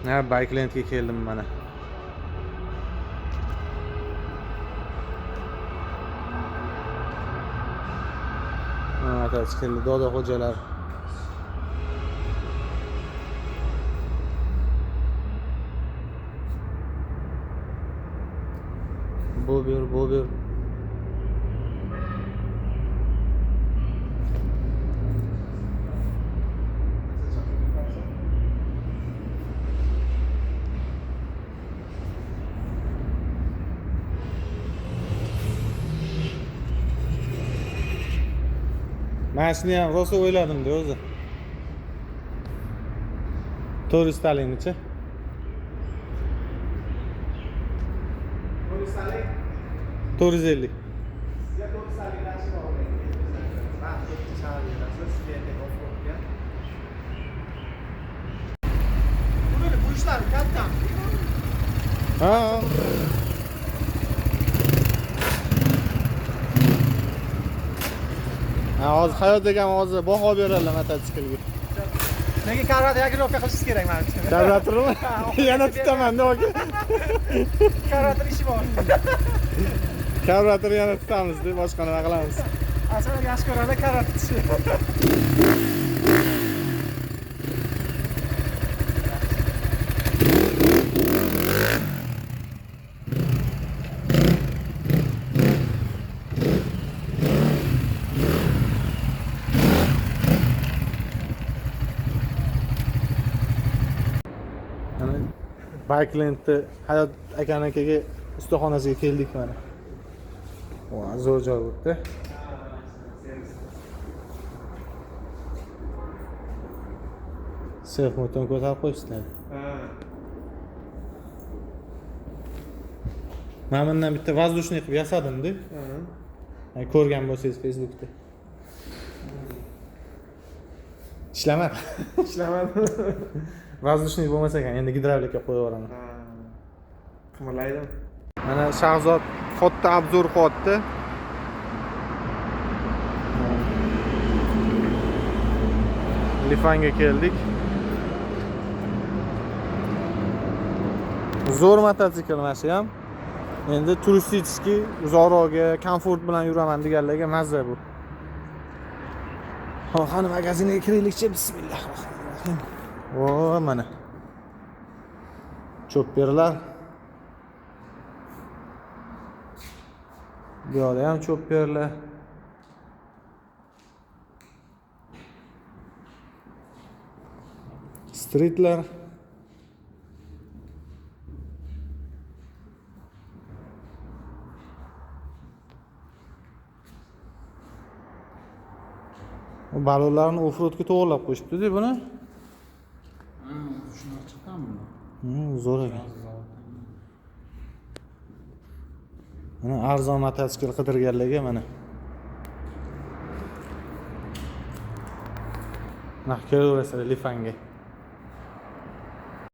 Ha, Bikelandga keldim mana. Mototsiklli dodo xo'jalar. Bu bir. Men shuni ham rosa o'yladim-da o'zi. Turistlarning-chi? Turistalik? 450. Sizga turistlikdan chiqib olaylik. Ben ko'pchi chaqiryapsiz, sizga off-roadga. Bu ishlar kattami? Ha. Hozir hayot degan hozir baho beradilar mototsiklga. Nega karvatiga girovka qilishingiz kerak menimcha. Karvatirmi? Yana tutaman-da aka. Karvatir ishi bor. Karvatir yana tutamiz-da, boshqa nima qilamiz? Aslida yaxshi ko'radi karvatir ishi. Bikelandda hayot akanikiga ustaxonasiga keldik mana. Zo'r joy bo'ldi. Sef motor ko'tarib qo'yishdi. Men bundan bitta воздушный qilib yasadim-da. Ko'rgan bo'lsangiz Facebookda. Ishlamadi. Ishlamadi. Воздушный bo'lmasa ekan, endi gidravlika qo'yib yuboraman. Qimirlaydi. Mana Shahzod katta obzor qilyapti. Lifanga keldik. Zo'r mototsikl mana shu ham. Endi turistiskiy, uzoqroqga, komfort bilan yuraman deganlarga mazza bu. Qani magazinga kiraylikchi, bismillahirrohmanirrohim. O mana. Chopperlar. Bu yerda ham chopperlar. Streetlar. Balonlarni offroadga to'g'irlab qo'yishibdi-da buni. Shuni chiqqanmi? Zo'r ekan. Mana arzon mototsikl qidirganlarga mana. Kelaverasizlar Lifanga.